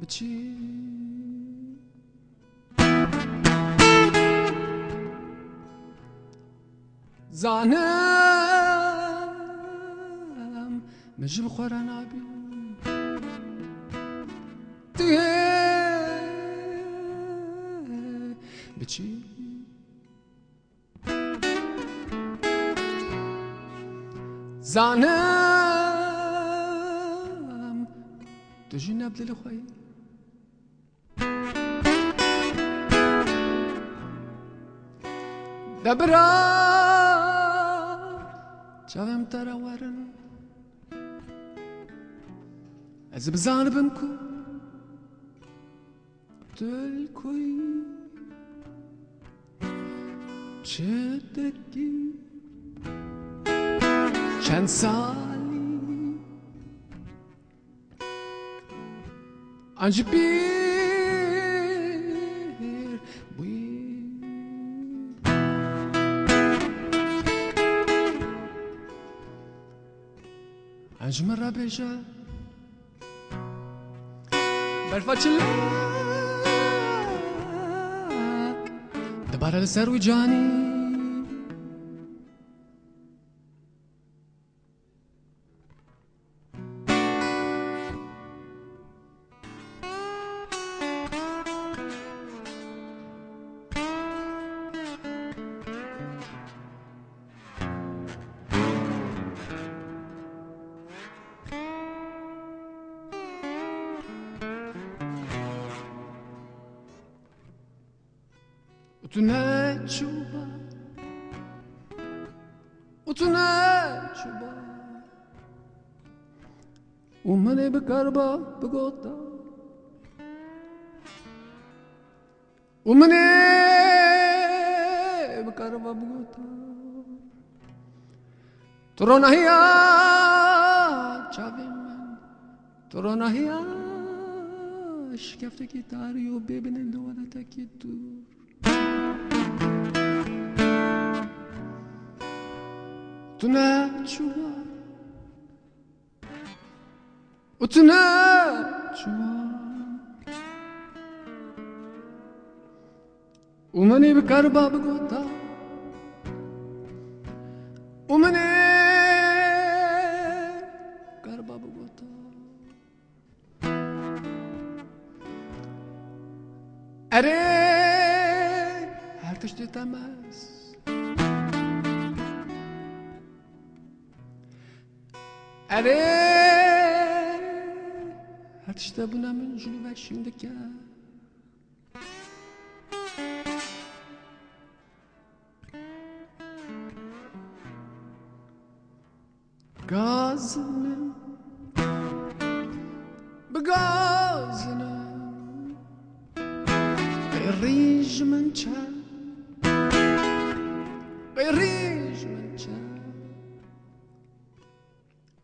بچی زانم مجب خوران عبی بچی زانم دجی نبدل خوی دبرا چاوم تراورن از بزان بمکو دل کوی چه دکی چند سالی آنج بیر بوی آنج مرا بجا برفاچلا دبارة لسر وجاني وتنجوبا وتنجوبا ومني بكربا بقوطا ومني بكربا بقوطا ترونا هي جابي من ترونا هي شكفتك تاريو بيبن الدولة تكيدور تنجوا وتنجوا ومني بكربا بقوطا ومني بكربا بقوطا أري هرتش تتمس أري هتشتبنا من جنوب şimdiki gazının بغازının غيريج من شا غيريج من شا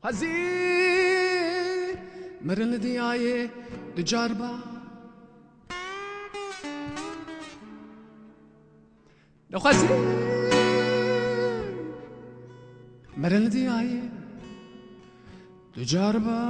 هزي مرن دياye دجاربا لو خزي مرن دياye دجاربا